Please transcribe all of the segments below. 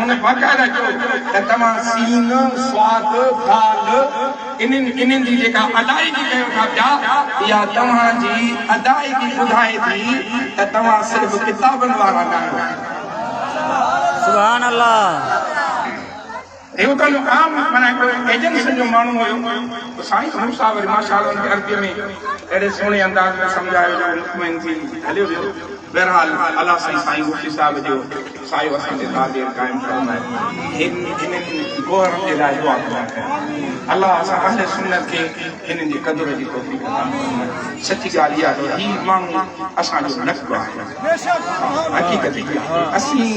ان باقاعدہ جو تمام سین سواد دال انن دی جکا ادائیگی کیو تھا پیا یا تمام جی ادائیگی ٻڌائے थी त तव्हां सिर्फ़ किताबनि वारा न आहियो سبحان اللہ इहो त आम माना एजेंसी जो माण्हू हुयो साईं मूसा वरी माशाअल्लाह उनखे अरबीअ में अहिड़े सुहिणे अंदाज़ में सम्झायो जो मुतमइन थी हलियो वियो बहरहाल अल्लाह साईं मुफ्ती साहिब जो सायो असांजे ताबे क़ाइमु फरमाए हिन गोहर जे लाइ दुआ करियो अल्लाह असां अहले सुन्नत खे हिननि जी क़दुर जी तौफ़ीक़ अता फरमाए सची ॻाल्हि इहा आहे हीउ माण्हू असांजो नफ़्क़ो आहे हक़ीक़त असीं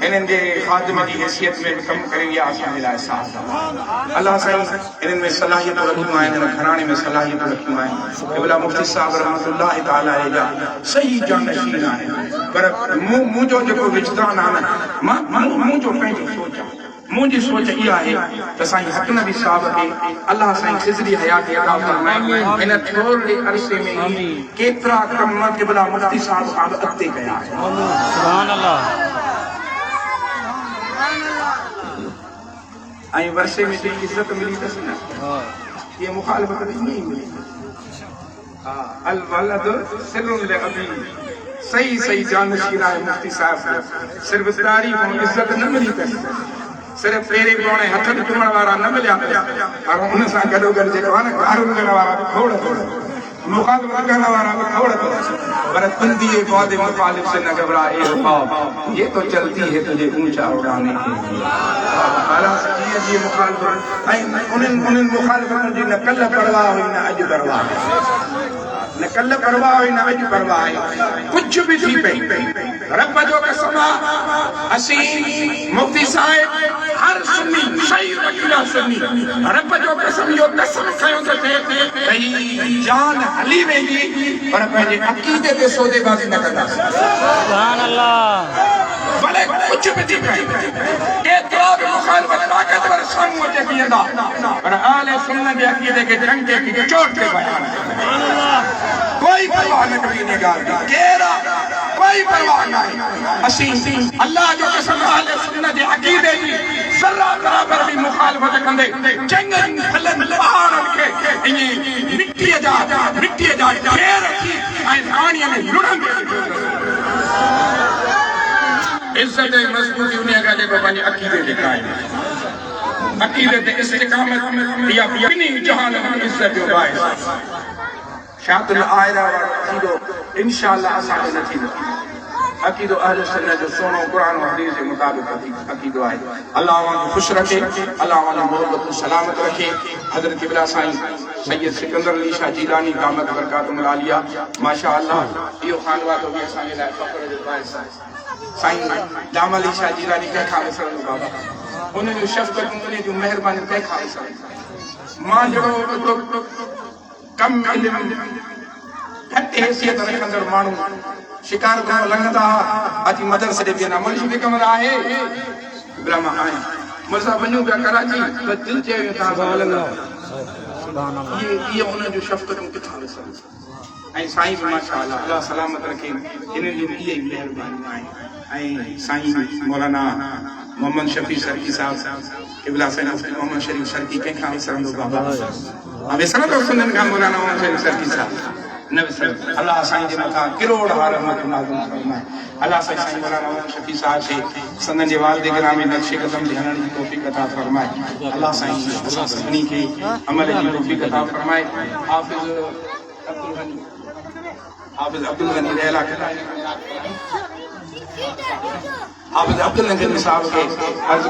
हिननि जे ख़ादिम जी हैसियत में कमु करे विया असांजे लाइ साथ अल्लाह साईं हिननि में सलाहियतूं रखियूं आहिनि हिन घराणे में सलाहियतूं रखियूं आहिनि क़िबला मुफ्ती साहिब रहमतुल्लाह तआला जा सही जानशीन आहिनि पर मुंहिंजो जेको विजदान आहे न मुंहिंजो पंहिंजो सोच आहे मुंहिंजी सोच इहा आहे त साईं हक नबी साहिब खे अल्लाह साईं ख़िज़री हयाती अता फरमाए हिन थोरे अरसे में ई केतिरा कम क़िबला मुफ्ती साहिब खां अॻिते कया आहिनि سبحان اللہ ऐं वर्षे में जेकी इज़त मिली अथसि न इहा मुखालिफ़त ईअं ई मिली अल वलद सिरुन लिअबी सही सही जानशीन आहे मुफ्ती साहिब सिर्फ़ तारीफ़ ऐं इज़त न मिली अथसि सिर्फ़ पेरे पौणे हथ चुमण वारा न मिलिया पर हुन सां गॾोगॾु जेको आहे न कारून करण वारा बि खोड़ मुखालिफ़त करण वारा बि खोड़ पर बंदी बाद मुखालिफ से न घबरा ए ख्वाब ये तो चलती है तुझे ऊंचा उड़ाने के लिए अल्लाह जी जी मुखालिफत ऐं उन्हनि मुखालिफतनि जी न कल्ह परवाह हुई न अॼु परवाह न कल्ह परवाह हुई न अॼु परवाह आहे कुझु बि थी पई रब जो कसम असीं मुफ्ती साहिब हर सुन्नी सही वकीला सुन्नी रब जो कसम इहो कसम खयो त थिए जान हली वेंदी पर पंहिंजे अक़ीदे ते सौदेबाज़ी न कंदासीं سبحان اللہ भले कुझु बि थी पए केतिरा बि मुखालिफ़त ताक़तवर साम्हूं अचे बीहंदा पर आले सुन्नत जे अक़ीदे खे टंके खे चोट ते बयान कोई परवाह न करी इन ॻाल्हि जी केरु कोई परवाह न आहे असीं अल्लाह जो कसम आले सुन्नत जे अक़ीदे जी ज़रा बराबर बि मुखालिफ़त कंदे चङनि फलनि पहाड़नि खे ईअं मिटीअ जा ढेर अची ऐं पाणीअ में लुढ़ंदे इज़त ऐं मज़बूती उन खां जेको पंहिंजे अक़ीदे ते क़ाइमु आहे अक़ीदे ते इस्तिक़ामत इहा ॿिन्ही जहाननि में इज़त जो बाइस आहे शातुल आयरा वारो अक़ीदो इंशाअल्लाह असांजो न थींदो अक़ीदो अहले सुन्नत जो सोनो क़ुरान और हदीस जे मुताबिक़ अक़ीदो आहे अल्लाह उन्हनि खे ख़ुशि रखे अल्लाह उन्हनि मोहब्बत सलामत रखे हज़रत क़िबला साईं सैयद सिकंदर अली शाह जीलानी दामत बरकातुहुल आलिया माशाअल्लाह इहो ख़ानवादो बि असांजे लाइ फ़ख्र जो बाइस आहे साईं दाम अली शाह जीलानी कंहिंखां विसरंदो बाबा उन्हनि जूं शफ़क़तूं उन्हनि जूं महिरबानियूं कंहिंखां विसरंदो मां जहिड़ो कम इल्म घटि हैसियत रखंदड़ माण्हू शिकार करण लंघंदा अची मदरसे ॾे बीहंदा मुंहिंजी बि कमर आहे ब्रह्मा आहियां मुंहिंसां वञूं पिया कराची त दिलि चयो तव्हां हलंदा इहे उन्हनि जूं शफ़क़तूं किथां विसरनि ऐं साईं बि माशाअल्लाह अल्लाह सलामत रखे हिननि जूं इहे ई महिरबानियूं आहिनि ऐं साईं मौलाना मोहम्मद शफ़ी सरकी साहिब क़िबला साईं मुफ्ती मोहम्मद शरीफ सरकी कंहिंखां विसरंदो बाबा विसरंदो सुननि खां मौलाना मोहम्मद शरीफ सरकी साहिब न विसरंदो अल्लाह साईं जे मथां किरोड़ हार रहमत नाज़िल फरमाए अल्लाह साईं मौलाना मोहम्मद शफ़ी साहिब खे संदन जे वालिद गिरामी नक्शे क़दम ते हलण जी तौफ़ीक़ अता फरमाए अल्लाह साईं असां सभिनी खे अमल जी तौफ़ीक़ अता फरमाए हाफ़िज़ अब्दुल गनी रहला हाफ़िज़ अब्दुल गनी साहिब खे अर्ज़